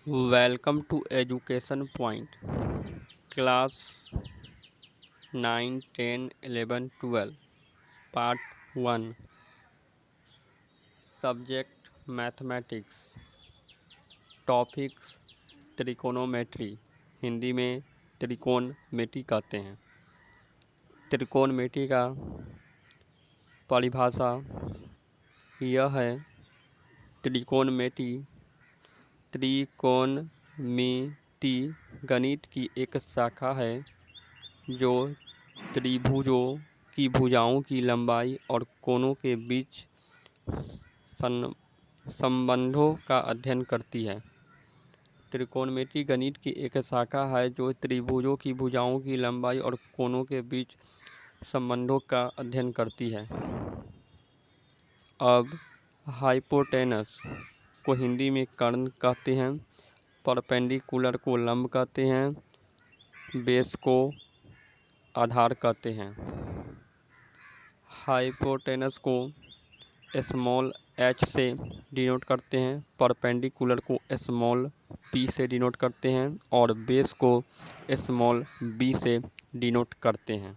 Welcome to Education Point. Class 9, 10, 11, 12. Part 1. Subject Mathematics. Topics त्रिकोणोमेट्री, Hindi में त्रिकोणमिति कहते हैं। त्रिकोणमिति का परिभाषा यह है, त्रिकोणमिति त्रिकोणमिति गणित की एक शाखा है जो त्रिभुजों की भुजाओं की लंबाई और कोणों के बीच संबंधों का अध्ययन करती है। त्रिकोणमिति गणित की एक शाखा है जो त्रिभुजों की भुजाओं की लंबाई और कोणों के बीच संबंधों का अध्ययन करती है। अब हाइपोटेनस को हिंदी में कर्ण कहते हैं, परपेंडिकुलर को लंब कहते हैं, बेस को आधार कहते हैं। हाइपोटेनस को स्मॉल h से डिनोट करते हैं, परपेंडिकुलर को स्मॉल p से डिनोट करते हैं और बेस को स्मॉल b से डिनोट करते हैं।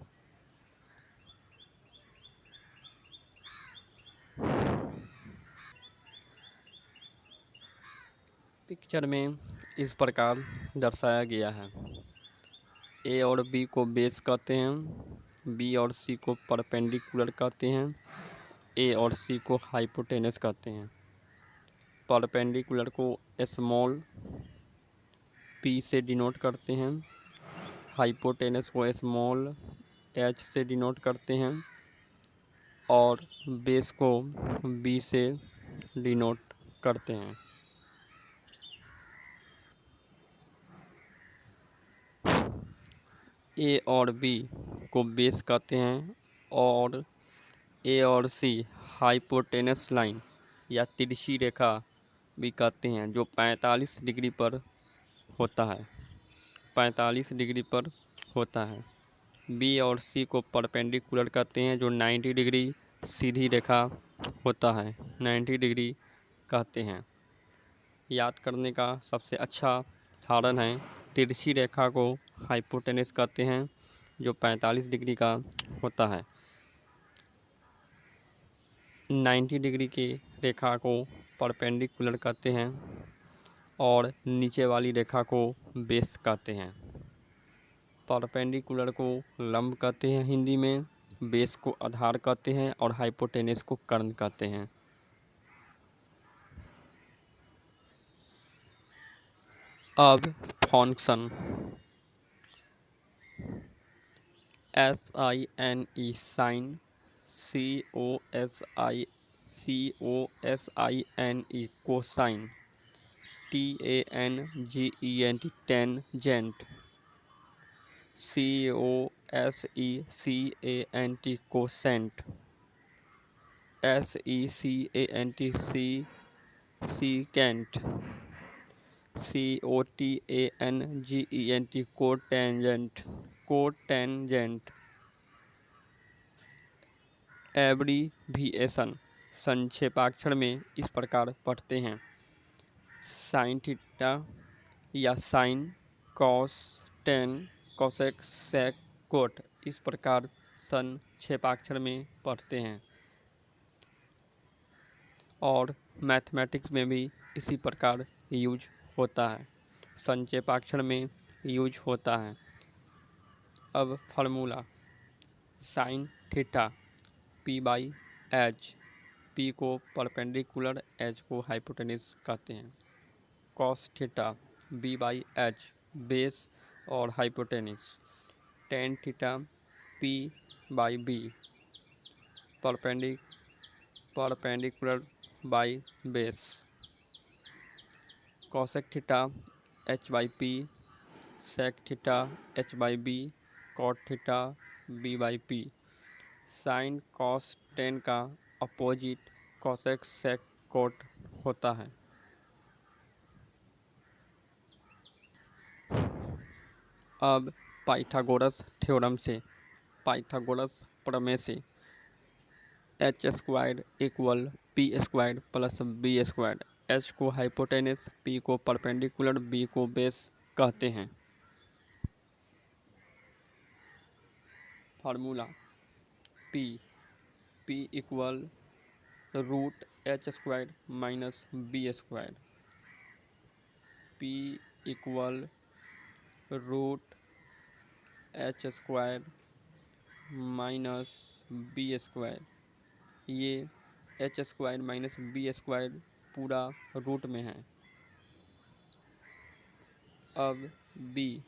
पिक्चर में इस प्रकार दर्शाया गया है। a और b को बेस कहते हैं, b और c को परपेंडिकुलर कहते हैं, a और c को हाइपोटेनस कहते हैं। परपेंडिकुलर को स्मॉल p से डिनोट करते हैं, हाइपोटेनस को स्मॉल h से डिनोट करते हैं और बेस को b से डिनोट करते हैं। a और b को बेस कहते हैं और a और c हाइपोटेनस लाइन या तिरछी रेखा भी कहते हैं जो 45 डिग्री पर होता है। 45 डिग्री पर होता है। b और c को परपेंडिकुलर कहते हैं जो 90 डिग्री सीधी रेखा होता है, 90 डिग्री कहते हैं। याद करने का सबसे अच्छा उदाहरण है, तिरछी रेखा को हाइपोटेनस कहते हैं जो 45 डिग्री का होता है। 90 डिग्री की रेखा को परपेंडिकुलर कहते हैं और नीचे वाली रेखा को बेस कहते हैं। परपेंडिकुलर को लंब कहते हैं हिंदी में, बेस को आधार कहते हैं और हाइपोटेनस को कर्ण कहते हैं। अब function SINE sine, COSINE cosine, TANGENT tangent, COSECANT cosecant, SECANT secant, COTANGENT cotangent. Abbreviation संक्षेपाक्षर में इस प्रकार पढ़ते हैं, साइन थीटा या sine, cos, tan, cosec, sec, cot, इस प्रकार संक्षेपाक्षर में पढ़ते हैं। और मैथमेटिक्स में भी इसी प्रकार यूज होता है, संक्षेपाक्षर में यूज होता है। अब formula, sine theta P/H, P को परपेंडिकुलर, H को हाइपोटेनस कहते हैं। कॉस थीटा B/H, बेस और hypotenuse. Tan theta P/B, perpendicular by base. Cosec theta H/P, sec theta H/B, cot theta B/P। Sine cos tan का opposite cosec sec cot होता है। अब Pythagoras theorem से, Pythagoras प्रमेय से h² = p² + b² एच को hypotenuse, P को perpendicular, B को बेस कहते हैं। Formula P P equal root H square minus B square. P equal root H square minus B square. ये H square minus B square पूरा root में है। अब बी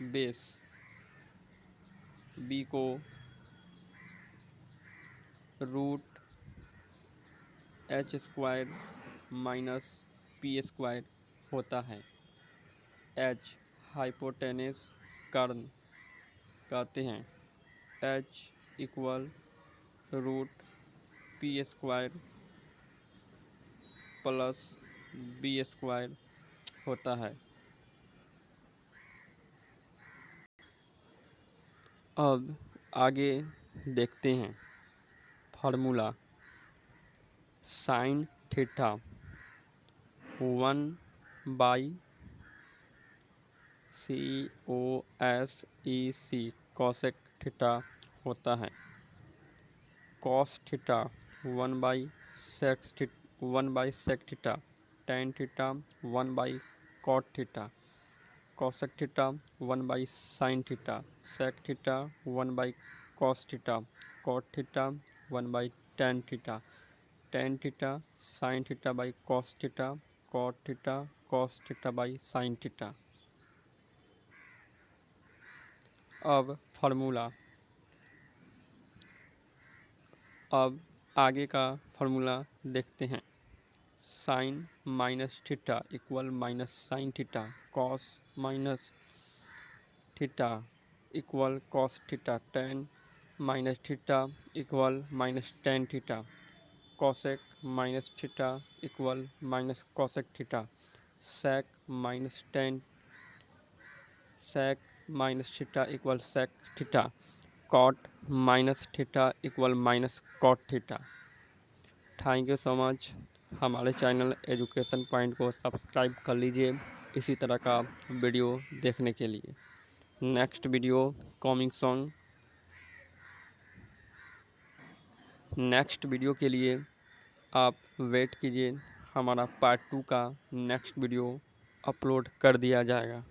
बेस, बी को root H square minus P square होता है। H hypotenuse कर्ण कहते हैं। H equal root P square plus B square होता है। अब आगे देखते हैं formula sine theta 1/COSEC cosec theta होता है। कॉस थीटा 1/सेक थीटा, टेन थीटा 1/कॉट थीटा, कॉसेक थीटा 1/साइन थीटा, सेक थीटा 1/कॉस थीटा, कॉट थीटा 1/टेन theta, tan theta sine theta by cos theta, cot theta cos theta by sine theta. अब formula, अब आगे का फार्मूला देखते हैं। Sine minus theta equal minus sine theta, cos minus theta equal cos theta, tan minus theta equal minus tan theta, cosec minus theta equal minus cosec theta, sec minus theta equal sec theta, cot minus theta equal minus cot theta. Thank you so much. हमारे channel education point को subscribe कर लीजिए इसी तरह का video देखने के लिए। Next video coming soon. Next video के लिए आप वेट कीजिए, हमारा पार्ट 2 का नेक्स्ट वीडियो अपलोड कर दिया जाएगा।